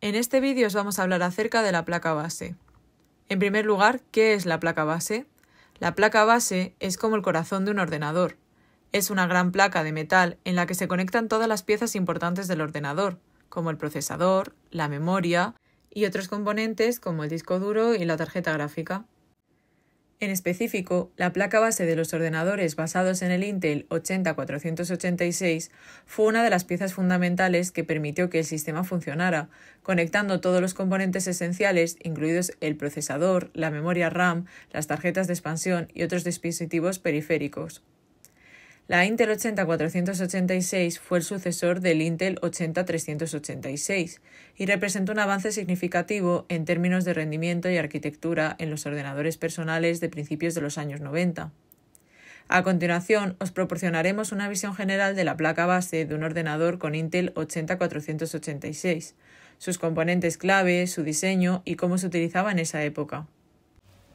En este vídeo os vamos a hablar acerca de la placa base. En primer lugar, ¿qué es la placa base? La placa base es como el corazón de un ordenador. Es una gran placa de metal en la que se conectan todas las piezas importantes del ordenador, como el procesador, la memoria y otros componentes como el disco duro y la tarjeta gráfica. En específico, la placa base de los ordenadores basados en el Intel 80486 fue una de las piezas fundamentales que permitió que el sistema funcionara, conectando todos los componentes esenciales, incluidos el procesador, la memoria RAM, las tarjetas de expansión y otros dispositivos periféricos. La Intel 80486 fue el sucesor del Intel 80386 y representó un avance significativo en términos de rendimiento y arquitectura en los ordenadores personales de principios de los años 90. A continuación, os proporcionaremos una visión general de la placa base de un ordenador con Intel 80486, sus componentes clave, su diseño y cómo se utilizaba en esa época.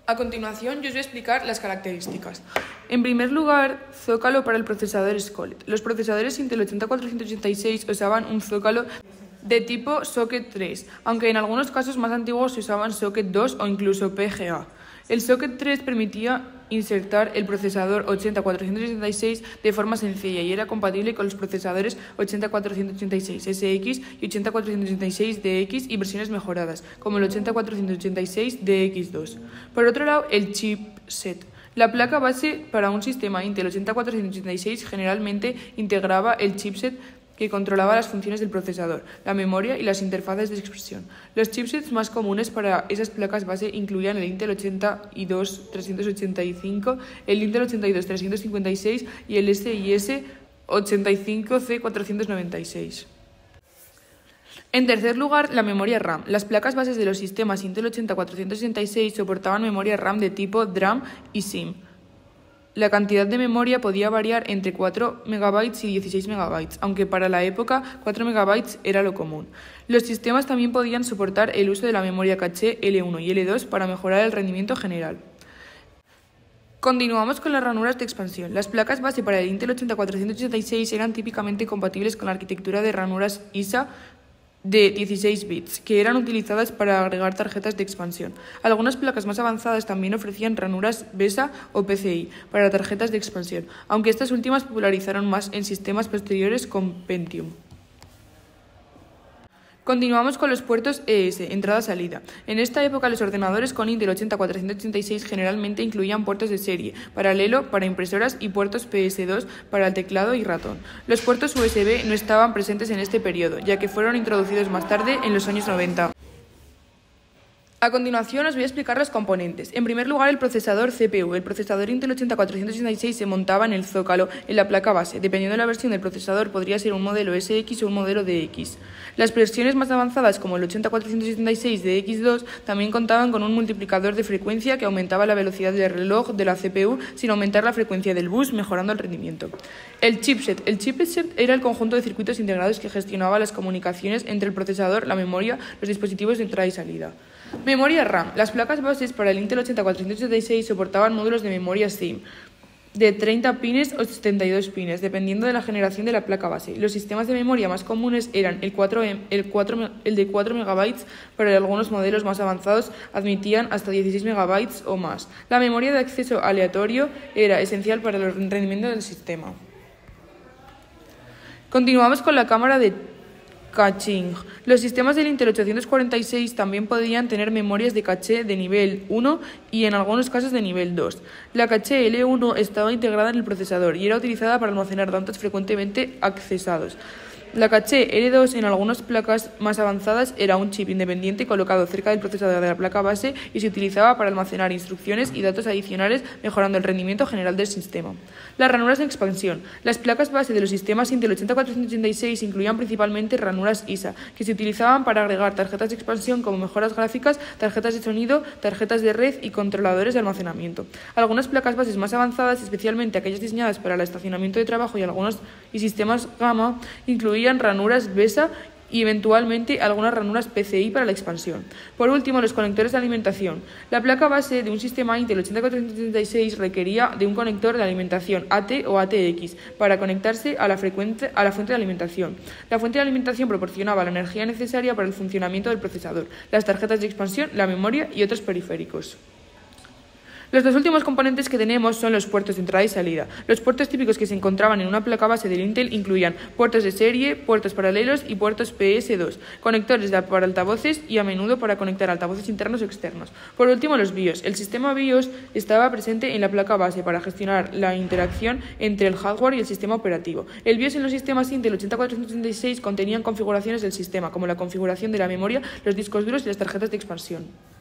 A continuación, yo os voy a explicar las características. En primer lugar, zócalo para el procesador Scolet. Los procesadores Intel 80486 usaban un zócalo de tipo Socket 3, aunque en algunos casos más antiguos se usaban Socket 2 o incluso PGA. El Socket 3 permitía insertar el procesador 80486 de forma sencilla y era compatible con los procesadores 80486SX y 80486DX y versiones mejoradas, como el 80486DX2. Por otro lado, el chipset. La placa base para un sistema Intel 80486 generalmente integraba el chipset que controlaba las funciones del procesador, la memoria y las interfaces de expresión. Los chipsets más comunes para esas placas base incluían el Intel 82385, el Intel 82356 y el SIS 85C496. En tercer lugar, la memoria RAM. Las placas bases de los sistemas Intel 80486 soportaban memoria RAM de tipo DRAM y SIM. La cantidad de memoria podía variar entre 4 MB y 16 MB, aunque para la época 4 MB era lo común. Los sistemas también podían soportar el uso de la memoria caché L1 y L2 para mejorar el rendimiento general. Continuamos con las ranuras de expansión. Las placas base para el Intel 80486 eran típicamente compatibles con la arquitectura de ranuras ISA de 16 bits, que eran utilizadas para agregar tarjetas de expansión. Algunas placas más avanzadas también ofrecían ranuras BESA o PCI para tarjetas de expansión, aunque estas últimas popularizaron más en sistemas posteriores con Pentium. Continuamos con los puertos ES, entrada-salida. En esta época los ordenadores con Intel 80486 generalmente incluían puertos de serie, paralelo para impresoras y puertos PS2 para el teclado y ratón. Los puertos USB no estaban presentes en este periodo, ya que fueron introducidos más tarde en los años 90. A continuación os voy a explicar los componentes. En primer lugar, el procesador CPU. El procesador Intel 80486 se montaba en el zócalo, en la placa base. Dependiendo de la versión del procesador, podría ser un modelo SX o un modelo DX. Las versiones más avanzadas, como el 80486 DX2, también contaban con un multiplicador de frecuencia que aumentaba la velocidad del reloj de la CPU sin aumentar la frecuencia del bus, mejorando el rendimiento. El chipset. El chipset era el conjunto de circuitos integrados que gestionaba las comunicaciones entre el procesador, la memoria, los dispositivos de entrada y salida. Memoria RAM. Las placas bases para el Intel 80486 soportaban módulos de memoria SIM de 30 pines o 72 pines, dependiendo de la generación de la placa base. Los sistemas de memoria más comunes eran el de 4 MB, pero algunos modelos más avanzados admitían hasta 16 MB o más. La memoria de acceso aleatorio era esencial para el rendimiento del sistema. Continuamos con la cámara de caching. Los sistemas del Intel 846 también podían tener memorias de caché de nivel 1 y en algunos casos de nivel 2. La caché L1 estaba integrada en el procesador y era utilizada para almacenar datos frecuentemente accesados. La caché L2 en algunas placas más avanzadas era un chip independiente colocado cerca del procesador de la placa base y se utilizaba para almacenar instrucciones y datos adicionales, mejorando el rendimiento general del sistema. Las ranuras de expansión. Las placas base de los sistemas Intel 80486 incluían principalmente ranuras ISA, que se utilizaban para agregar tarjetas de expansión como mejoras gráficas, tarjetas de sonido, tarjetas de red y controladores de almacenamiento. Algunas placas bases más avanzadas, especialmente aquellas diseñadas para el estacionamiento de trabajo y sistemas gamma, incluían ranuras BESA y eventualmente algunas ranuras PCI para la expansión. Por último, los conectores de alimentación. La placa base de un sistema Intel 8436 requería de un conector de alimentación AT o ATX para conectarse a la fuente de alimentación. La fuente de alimentación proporcionaba la energía necesaria para el funcionamiento del procesador, las tarjetas de expansión, la memoria y otros periféricos. Los dos últimos componentes que tenemos son los puertos de entrada y salida. Los puertos típicos que se encontraban en una placa base del Intel incluían puertos de serie, puertos paralelos y puertos PS2, conectores para altavoces y a menudo para conectar altavoces internos o externos. Por último, los BIOS. El sistema BIOS estaba presente en la placa base para gestionar la interacción entre el hardware y el sistema operativo. El BIOS en los sistemas Intel 8436 contenían configuraciones del sistema, como la configuración de la memoria, los discos duros y las tarjetas de expansión.